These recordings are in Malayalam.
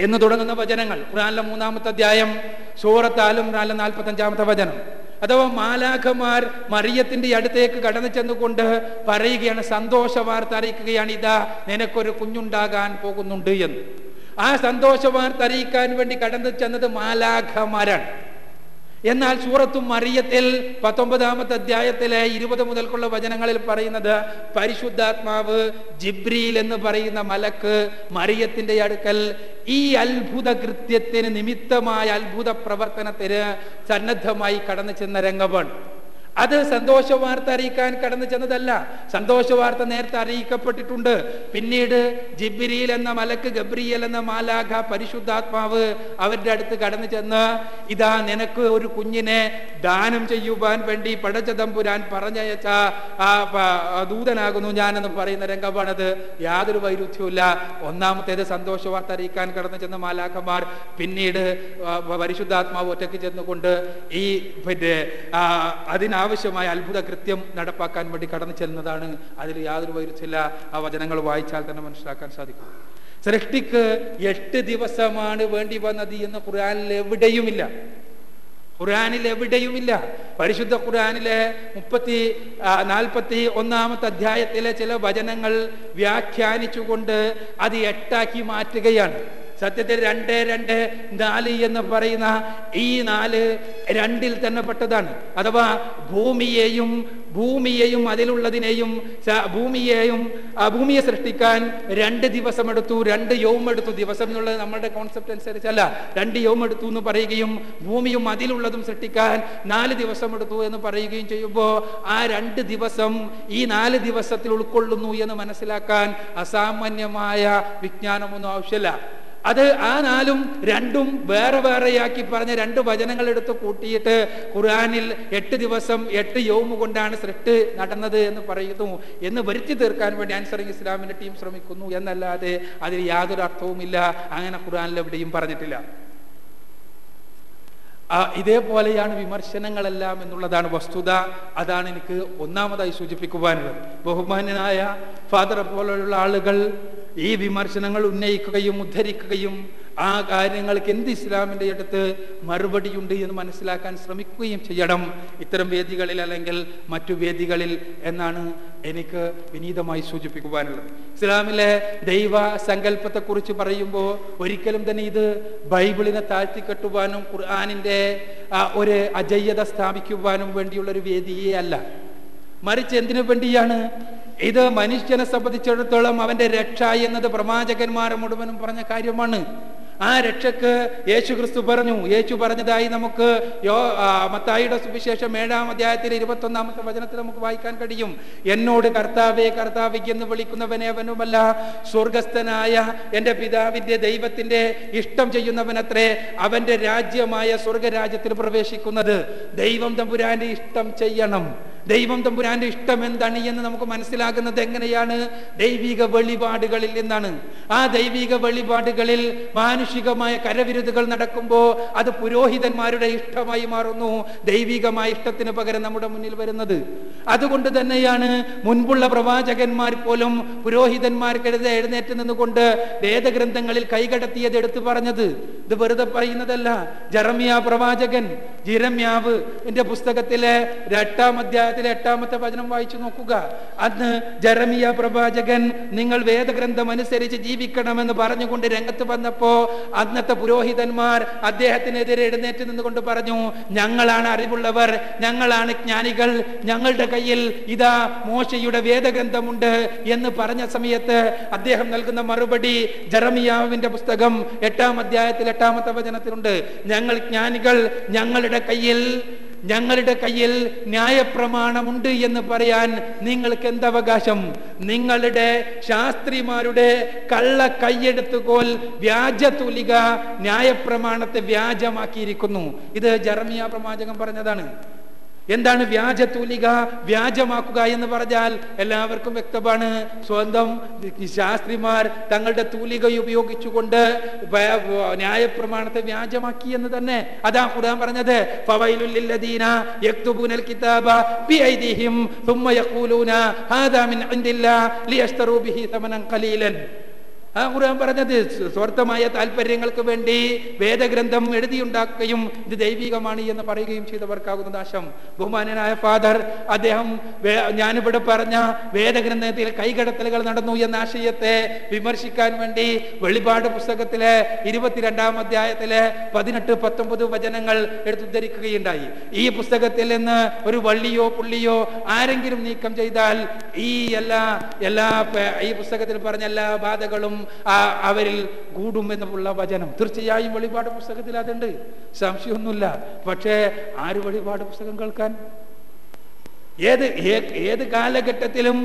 എന്ന് തുടങ്ങുന്ന വചനങ്ങൾ ഖുർആനിലെ 3-ാമത്തെ അധ്യായം സൂറത്ത് ആൽ ഇംറാനിലെ 45-ാമത്തെ വചനം. അഥവാ മാലാഖമാർ മറിയത്തിന്റെ അടുത്തേക്ക് കടന്നു ചെന്നുകൊണ്ട് പറയുകയാണ്, സന്തോഷ വാർത്ത അറിയിക്കുകയാണ്, ഇതാ നിനക്കൊരു കുഞ്ഞുണ്ടാകാൻ പോകുന്നുണ്ട് എന്ന്. ആ സന്തോഷ വാർത്ത അറിയിക്കാൻ വേണ്ടി കടന്നു ചെന്നത് മാലാഖമാരാണ്. എന്നാൽ സൂറത്തു മറിയത്തിൽ 19-ാമത്തെ അധ്യായത്തിലെ 20 മുതൽക്കുള്ള വചനങ്ങളിൽ പറയുന്നത്, പരിശുദ്ധാത്മാവ് ജിബ്രീൽ എന്ന് പറയുന്ന മലക്ക് മറിയത്തിന്റെ അടുക്കൽ ഈ അത്ഭുത കൃത്യത്തിന് നിമിത്തമായ അത്ഭുത പ്രവർത്തനത്തിന് സന്നദ്ധമായി കടന്നു ചെന്ന രംഗമാണ്. അത് സന്തോഷ വാർത്ത അറിയിക്കാൻ കടന്നു ചെന്നതല്ല. സന്തോഷ വാർത്ത നേരത്തെ അറിയിക്കപ്പെട്ടിട്ടുണ്ട്. പിന്നീട് ജിബ്രീൽ എന്ന മലക്ക്, ഗബ്രിയേൽ എന്ന മാലാഖ, പരിശുദ്ധാത്മാവ് അവരുടെ അടുത്ത് കടന്നു ചെന്ന്, ഇതാ നിനക്ക് ഒരു കുഞ്ഞിനെ ദാനം ചെയ്യുവാൻ വേണ്ടി പടച്ച തമ്പുരാൻ പറഞ്ഞയച്ച ദൂതനാകുന്നു ഞാനെന്ന് പറയുന്ന രംഗമാണത്. യാതൊരു വൈരുദ്ധ്യവുമില്ല. ഒന്നാമത്തേത് സന്തോഷ വാർത്ത അറിയിക്കാൻ കടന്നു ചെന്ന മാലാഖമാർ, പിന്നീട് പരിശുദ്ധാത്മാവ് ഒറ്റയ്ക്ക് ചെന്നുകൊണ്ട് ഈ അതിനാവശ്യമായ അത്ഭുത കൃത്യം നടപ്പാക്കാൻ വേണ്ടി കടന്നു ചെല്ലുന്നതാണ്. അതിൽ യാതൊരു വൈരുദ്ധ്യമില്ല. ആ വചനങ്ങൾ വായിച്ചാൽ തന്നെ മനസ്സിലാക്കാൻ സാധിക്കും. സൃഷ്ടിക്ക് 8 ദിവസമാണ് വേണ്ടി വന്നത് എന്ന് ഖുർആനിൽ എവിടെയുമില്ല. പരിശുദ്ധ ഖുർആനിലെ 41-ാമത്തെ അധ്യായത്തിലെ ചില വചനങ്ങൾ വ്യാഖ്യാനിച്ചുകൊണ്ട് അത് 8 മാറ്റുകയാണ്. സത്യത്തിൽ 2, 2, 4 എന്ന് പറയുന്ന ഈ 4 2-ൽ തന്നെ പെട്ടതാണ്. അഥവാ ഭൂമിയെയും അതിലുള്ളതിനെയും ഭൂമിയെ സൃഷ്ടിക്കാൻ 2 ദിവസമെടുത്തു, 2 യൗമെടുത്തു. ദിവസം എന്നുള്ളത് നമ്മുടെ കോൺസെപ്റ്റ് അനുസരിച്ചല്ല. 2 യൗമെടുത്തു എന്ന് പറയുകയും ഭൂമിയും അതിലുള്ളതും സൃഷ്ടിക്കാൻ 4 ദിവസമെടുത്തു എന്ന് പറയുകയും ചെയ്യുമ്പോൾ ആ 2 ദിവസം ഈ 4 ദിവസത്തിൽ ഉൾക്കൊള്ളുന്നു എന്ന് മനസ്സിലാക്കാൻ അസാമാന്യമായ വിജ്ഞാനമൊന്നും ആവശ്യമില്ല. അത് ആ 4ഉം 2ഉം വേറെ വേറെയാക്കി പറഞ്ഞ 2 വചനങ്ങൾ എടുത്ത് കൂട്ടിയിട്ട് ഖുർആനിൽ 8 ദിവസം 8 യൗമ് കൊണ്ടാണ് സൃഷ്ടി നടന്നത് എന്ന് പറയുന്നു എന്ന് വരുത്തി തീർക്കാൻ വേണ്ടി ആൻസറിംഗ് ഇസ്ലാമിന്റെ ടീം ശ്രമിക്കുന്നു എന്നല്ലാതെ അതിൽ യാതൊരു അർത്ഥവുമില്ല. അങ്ങനെ ഖുർആനിൽ എവിടെയും പറഞ്ഞിട്ടില്ല. ഇതേപോലെയാണ് വിമർശനങ്ങളെല്ലാം എന്നുള്ളതാണ് വസ്തുത. അതാണ് എനിക്ക് ഒന്നാമതായി സൂചിപ്പിക്കുവാനുള്ളത്. ബഹുമാന്യനായ ഫാദറെ പോലെയുള്ള ആളുകൾ ഈ വിമർശനങ്ങൾ ഉന്നയിക്കുകയും ഉദ്ധരിക്കുകയും ആ കാര്യങ്ങൾക്ക് എന്ത് ഇസ്ലാമിൻ്റെ അടുത്ത് മറുപടിയുണ്ട് എന്ന് മനസ്സിലാക്കാൻ ശ്രമിക്കുകയും ചെയ്യണം ഇത്തരം വേദികളിൽ അല്ലെങ്കിൽ മറ്റു വേദികളിൽ എന്നാണ് എനിക്ക് വിനീതമായി സൂചിപ്പിക്കുവാനുള്ളത്. ഇസ്ലാമിലെ ദൈവ സങ്കല്പത്തെക്കുറിച്ച് പറയുമ്പോൾ ഒരിക്കലും തന്നെ ഇത് ബൈബിളിനെ താഴ്ത്തിക്കെട്ടുവാനും ഖുർആനിൻ്റെ ഒരു അജയ്യത സ്ഥാപിക്കുവാനും വേണ്ടിയുള്ള ഒരു വേദിയേ അല്ല. മറിച്ച് എന്തിനു വേണ്ടിയാണ്? ഇത് മനുഷ്യനെ സംബന്ധിച്ചിടത്തോളം അവന്റെ രക്ഷ എന്നത് പ്രവാചകന്മാരെ മുഴുവനും പറഞ്ഞ കാര്യമാണ്. ആ രക്ഷക്ക് യേശു ക്രിസ്തു പറഞ്ഞു. യേശു പറഞ്ഞതായി നമുക്ക് മത്തായിയുടെ സുവിശേഷം 7-ാം അധ്യായത്തിൽ 21-ാമത്തെ വചനത്തിൽ നമുക്ക് വായിക്കാൻ കഴിയും. എന്നോട് കർത്താവേ കർത്താവേ എന്ന് വിളിക്കുന്നവനേവനുമല്ല, സ്വർഗസ്ഥനായ എൻ്റെ പിതാവിൻ്റെ ദൈവത്തിൻ്റെ ഇഷ്ടം ചെയ്യുന്നവനത്രേ അവൻ്റെ രാജ്യമായ സ്വർഗരാജ്യത്തിൽ പ്രവേശിക്കുന്നത്. ദൈവം തമ്പുരാന്റെ ഇഷ്ടം ചെയ്യണം. ദൈവം തമ്പുരാന്റെ ഇഷ്ടം എന്താണ് എന്ന് നമുക്ക് മനസ്സിലാകുന്നത് എങ്ങനെയാണ്? ദൈവിക വെളിപാടുകളിൽ നിന്നാണ്. ആ ദൈവിക വെളിപാടുകളിൽ മാനുഷികമായ കരവിരുതുകൾ നടക്കുമ്പോൾ അത് പുരോഹിതന്മാരുടെ ഇഷ്ടമായി മാറുന്നു. ദൈവികമായ ഇഷ്ടത്തിന് പകരം നമ്മുടെ മുന്നിൽ വരുന്നത്. അതുകൊണ്ട് തന്നെയാണ് മുൻപുള്ള പ്രവാചകന്മാർ പോലും പുരോഹിതന്മാർക്കെതിരെ എഴുന്നേറ്റ് നിന്നുകൊണ്ട് വേദഗ്രന്ഥങ്ങളിൽ കൈകടത്തിയത് എടുത്തു പറഞ്ഞത്. ഇത് വെറുതെ പറയുന്നതല്ല. ജെറമ്യാ പ്രവാചകൻ, ജിരമ്യാവ് എന്റെ പുസ്തകത്തിലെ 8-ാം അധ്യായത്തിലെ 8-ാമത്തെ വചനം വായിച്ചു നോക്കുക. അന്ന് ജെറമ്യ പ്രവാചകൻ നിങ്ങൾ വേദഗ്രന്ഥം അനുസരിച്ച് ജീവിക്കണമെന്ന് പറഞ്ഞുകൊണ്ട് രംഗത്ത് വന്നപ്പോ അന്നത്തെ പുരോഹിതന്മാർ അദ്ദേഹത്തിനെതിരെ എഴുന്നേറ്റ് നിന്നുകൊണ്ട് പറഞ്ഞു, ഞങ്ങളാണ് അറിവുള്ളവർ, ഞങ്ങളാണ് ജ്ഞാനികൾ, ഞങ്ങളുടെ കയ്യിൽ ഇതാ മോശയുടെ വേദഗ്രന്ഥമുണ്ട് എന്ന് പറഞ്ഞ സമയത്ത് അദ്ദേഹം നൽകുന്ന മറുപടി ജെറമ്യാവിന്റെ പുസ്തകം 8-ാം അധ്യായത്തിൽ 8-ാമത്തെ വചനത്തിലുണ്ട്. ഞങ്ങൾ ജ്ഞാനികൾ, ഞങ്ങളുടെ കയ്യിൽ ന്യായപ്രമാണമുണ്ട് എന്ന് പറയാൻ നിങ്ങൾക്ക് എന്തവകാശം? നിങ്ങളുടെ ശാസ്ത്രിമാരുടെ കള്ള കയ്യെടുത്തുകോൽ വ്യാജതുലിക ന്യായപ്രമാണത്തെ വ്യാജമാക്കിയിരിക്കുന്നു. ഇത് ജെറമ്യാ പ്രവാചകൻ പറഞ്ഞതാണ്. എന്താണ് വ്യാജതൂലിക? വ്യാജമാക്കുക എന്ന് പറഞ്ഞാൽ എല്ലാവർക്കും വ്യക്തമാണ്. സ്വന്തം ശാസ്ത്രിമാർ തങ്ങളുടെ തൂലിക ഉപയോഗിച്ചുകൊണ്ട് ന്യായപ്രമാണത്തെ വ്യാജമാക്കി എന്ന് തന്നെ. അതാ ഖുർആൻ പറഞ്ഞത്, ഫവൈലുൽ ലില്ലദീന യക്തുബൂനൽ കിതാബ ബിഐദിഹിം സുമ്മ യഖൂലൂന ഹാദാ മിൻ ഇൻദില്ലാ ലിയശ്തറൂ ബിഹി തമനൻ ഖലീലൻ. ആ ഖുർആൻ പറഞ്ഞത് സ്വാർത്ഥമായ താല്പര്യങ്ങൾക്ക് വേണ്ടി വേദഗ്രന്ഥം എഴുതിയുണ്ടാക്കുകയും ഇത് ദൈവികമാണ് എന്ന് പറയുകയും ചെയ്തവർക്കാകുന്ന നാശം. ബഹുമാന്യനായ ഫാദർ അദ്ദേഹം ഞാനിവിടെ പറഞ്ഞ വേദഗ്രന്ഥത്തിൽ കൈകടത്തലുകൾ നടന്നു എന്ന ആശയത്തെ വിമർശിക്കാൻ വേണ്ടി വെളിപാട് പുസ്തകത്തിലെ 22-ാം അധ്യായത്തിലെ 18-19 വചനങ്ങൾ എടുത്തുദ്ധരിക്കുകയുണ്ടായി. ഈ പുസ്തകത്തിൽ നിന്ന് ഒരു വള്ളിയോ പുള്ളിയോ ആരെങ്കിലും നീക്കം ചെയ്താൽ ഈ പുസ്തകത്തിൽ പറഞ്ഞ എല്ലാ ബാധകളും അവരിൽ കൂടും എന്നുള്ള വചനം തീർച്ചയായും വെളിപാട് പുസ്തകത്തിൽ അതുണ്ട്, സംശയമൊന്നുമില്ല. പക്ഷേ ആര് വെളിപാട് പുസ്തകം കേൾക്കാൻ? ഏത് കാലഘട്ടത്തിലും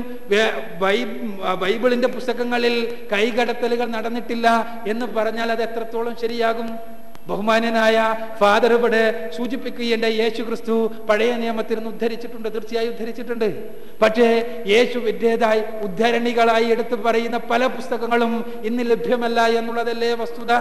ബൈബിളിന്റെ പുസ്തകങ്ങളിൽ കൈകടത്തലുകൾ നടന്നിട്ടില്ല എന്ന് പറഞ്ഞാൽ അത് എത്രത്തോളം ശരിയാകും? ബഹുമാന്യനായ ഫാദർ ഇവിടെ സൂചിപ്പിക്കുകയുണ്ട്, യേശു ക്രിസ്തു പഴയ നിയമത്തിൽ നിന്ന് ഉദ്ധരിച്ചിട്ടുണ്ട്, തീർച്ചയായും ഉദ്ധരിച്ചിട്ടുണ്ട്. പക്ഷേ യേശുവിൻ്റെതായി ഉദ്ധരണികളായി എടുത്തു പറയുന്ന പല പുസ്തകങ്ങളും ഇന്ന് ലഭ്യമല്ല എന്നുള്ളതല്ലേ വസ്തുത.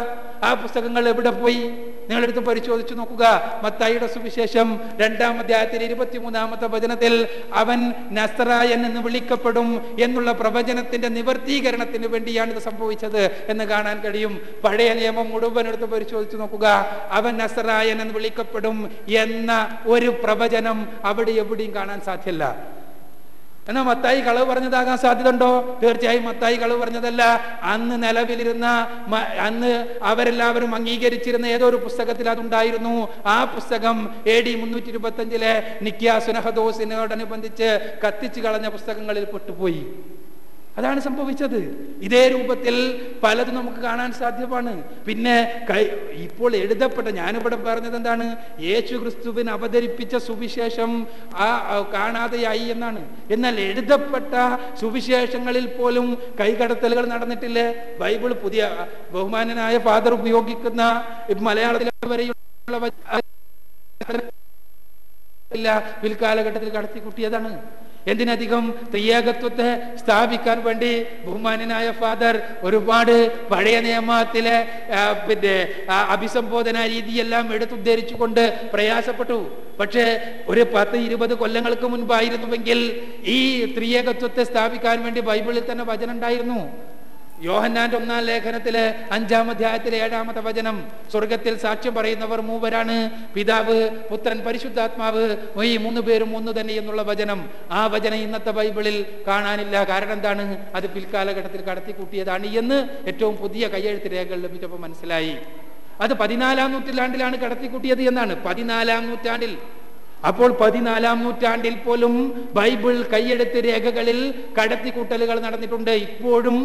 ആ പുസ്തകങ്ങൾ എവിടെ പോയി? നിങ്ങളെടുത്ത് പരിശോധിച്ചു നോക്കുക. മത്തായിയുടെ സുവിശേഷം 2-ാം അധ്യായത്തിൽ 23-ാമത്തെ വചനത്തിൽ അവൻ നസ്രായൻ എന്ന് വിളിക്കപ്പെടും എന്നുള്ള പ്രവചനത്തിന്റെ നിവർത്തീകരണത്തിന് വേണ്ടിയാണ് ഇത് സംഭവിച്ചത് എന്ന് കാണാൻ കഴിയും. പഴയ നിയമം മുഴുവൻ എടുത്ത് പരിശോധിച്ചു നോക്കുക. അവൻ നസ്രായൻ എന്ന് വിളിക്കപ്പെടും എന്ന ഒരു പ്രവചനം അവിടെ എവിടെയും കാണാൻ സാധ്യമല്ല. എന്നാൽ മത്തായി കളവ് പറഞ്ഞതാകാൻ സാധ്യതയുണ്ടോ? തീർച്ചയായും മത്തായി കളവ് പറഞ്ഞതല്ല. അന്ന് നിലവിലിരുന്ന, അന്ന് അവരെല്ലാവരും അംഗീകരിച്ചിരുന്ന ഏതോ ഒരു പുസ്തകത്തിൽ അതുണ്ടായിരുന്നു. ആ പുസ്തകം AD 325 നിക്യാ സുനഹദോസിനോടനുബന്ധിച്ച് കത്തിച്ചു കളഞ്ഞ പുസ്തകങ്ങളിൽ പെട്ടുപോയി. അതാണ് സംഭവിച്ചത്. ഇതേ രൂപത്തിൽ പലതും നമുക്ക് കാണാൻ സാധ്യമാണ്. പിന്നെ ഇപ്പോൾ എഴുതപ്പെട്ട, ഞാനിവിടെ പറഞ്ഞത് എന്താണ്, യേശു ക്രിസ്തുവിന് അവതരിപ്പിച്ച സുവിശേഷം കാണാതെയായി എന്നാണ്. എന്നാൽ എഴുതപ്പെട്ട സുവിശേഷങ്ങളിൽ പോലും കൈകടത്തലുകൾ നടന്നിട്ടില്ലേ? ബൈബിൾ പുതിയ ബഹുമാന്യനായ ഫാദർ ഉപയോഗിക്കുന്ന മലയാളത്തിലെ വരെയുള്ള പിൽക്കാലഘട്ടത്തിൽ കടത്തിക്കൂട്ടിയതാണ്. എന്തിനധികം ത്രിയേകത്വത്തെ സ്ഥാപിക്കാൻ വേണ്ടി ബഹുമാന്യനായ ഫാദർ ഒരുപാട് പഴയ നിയമത്തിലെ അഭിസംബോധന രീതിയെല്ലാം എടുത്തുദ്ധരിച്ചുകൊണ്ട് പ്രയാസപ്പെട്ടു. പക്ഷേ ഒരു 10-20 കൊല്ലങ്ങൾക്ക് മുൻപായിരുന്നുവെങ്കിൽ ഈ ത്രിയേകത്വത്തെ സ്ഥാപിക്കാൻ വേണ്ടി ബൈബിളിൽ തന്നെ വചനം ഉണ്ടായിരുന്നു. യോഹന്നാന്റെ 1-ാം ലേഖനത്തിലെ 5-ാം അധ്യായത്തിലെ 7-ാമത്തെ വചനം, സ്വർഗത്തിൽ സാക്ഷ്യം പറയുന്നവർ മൂവരാണ്, പിതാവ്, പുത്രൻ, പരിശുദ്ധാത്മാവ്, ഈ 3 പേരും ഒന്ന് തന്നെ എന്നുള്ള വചനം. ആ വചനം ഇന്നത്തെ ബൈബിളിൽ കാണാനില്ല. കാരണം എന്താണ്? അത് പിൽക്കാലഘട്ടത്തിൽ കടത്തിക്കൂട്ടിയതാണ് എന്ന് ഏറ്റവും പുതിയ കയ്യെഴുത്ത് രേഖകൾ ലഭിച്ചപ്പോൾ മനസ്സിലായി. അത് 14-ാം നൂറ്റാണ്ടിലാണ് കടത്തിക്കൂട്ടിയത് എന്നാണ്. 14-ാം നൂറ്റാണ്ടിൽ. അപ്പോൾ 14-ാം നൂറ്റാണ്ടിൽ പോലും ബൈബിൾ കൈയെഴുത്ത് രേഖകളിൽ കടത്തിക്കൂട്ടലുകൾ നടന്നിട്ടുണ്ട്. ഇപ്പോഴും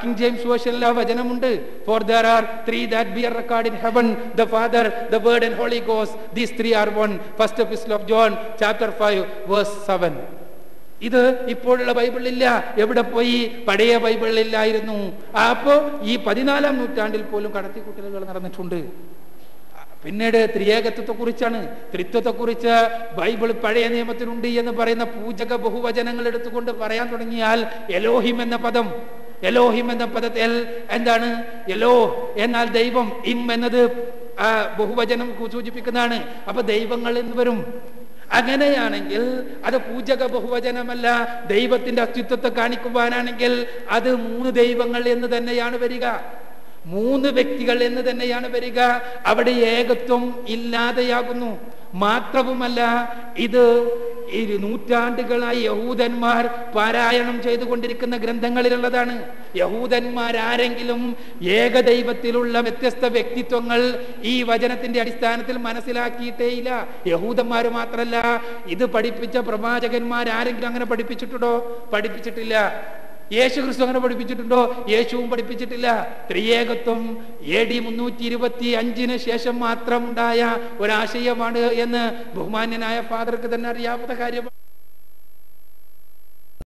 കിങ് ജെയിംസ് വേർഷനിൽ ആ വചനമുണ്ട്. For there are 3 that bear record in heaven, the Father, the Word and Holy Ghost. These 3 are one. First Epistle of John, chapter 5, verse 7. ഇത് ഇപ്പോഴുള്ള ബൈബിളിലില്ല. എവിടെ പോയി? പഴയ ബൈബിളിലായിരുന്നു. അപ്പോ ഈ 14-ാം നൂറ്റാണ്ടിൽ പോലും കടത്തിക്കൂട്ടലുകൾ നടന്നിട്ടുണ്ട്. പിന്നീട് ത്രിയേകത്വത്തെ കുറിച്ചാണ്, ത്രിത്വത്തെ കുറിച്ച് ബൈബിൾ പഴയ നിയമത്തിലുണ്ട് എന്ന് പറയുന്ന പൂജക ബഹുവചനങ്ങൾ എടുത്തുകൊണ്ട് പറയാൻ തുടങ്ങിയാൽ എലോഹിം എന്ന പദത്തിൽ എന്താണ്? എലോ എന്നാൽ ദൈവം, ഇം എന്നത് ബഹുവചനം സൂചിപ്പിക്കുന്നതാണ്. അപ്പൊ ദൈവങ്ങൾ എന്ന് വരും. അങ്ങനെയാണെങ്കിൽ അത് പൂജക ബഹുവചനമല്ല, ദൈവത്തിന്റെ അസ്തിത്വത്തെ കാണിക്കുവാനാണെങ്കിൽ അത് 3 ദൈവങ്ങൾ എന്ന് തന്നെയാണ് വരിക, 3 വ്യക്തികൾ എന്ന് തന്നെയാണ് വരിക. അവിടെ ഏകത്വം ഇല്ലാതെയാകുന്നു. മാത്രവുമല്ല, ഇത് നൂറ്റാണ്ടുകളായി യഹൂദന്മാർ പാരായണം ചെയ്തുകൊണ്ടിരിക്കുന്ന ഗ്രന്ഥങ്ങളിലുള്ളതാണ്. യഹൂദന്മാരാരെങ്കിലും ഏകദൈവത്തിലുള്ള വ്യത്യസ്ത വ്യക്തിത്വങ്ങൾ ഈ വചനത്തിന്റെ അടിസ്ഥാനത്തിൽ മനസ്സിലാക്കിയിട്ടേയില്ല. യഹൂദന്മാർ മാത്രല്ല, ഇത് പഠിപ്പിച്ച പ്രവാചകന്മാരാരെങ്കിലും അങ്ങനെ പഠിപ്പിച്ചിട്ടുണ്ടോ? പഠിപ്പിച്ചിട്ടില്ല. യേശു ക്രിസ്തു അങ്ങനെ പഠിപ്പിച്ചിട്ടുണ്ടോ? യേശുവും പഠിപ്പിച്ചിട്ടില്ല. ത്രിയേകത്വം AD 325 ശേഷം മാത്രം ഉണ്ടായ ഒരാശയമാണ് എന്ന് ബഹുമാന്യനായ ഫാദർക്ക് തന്നെ അറിയാവുന്ന കാര്യമാണ്.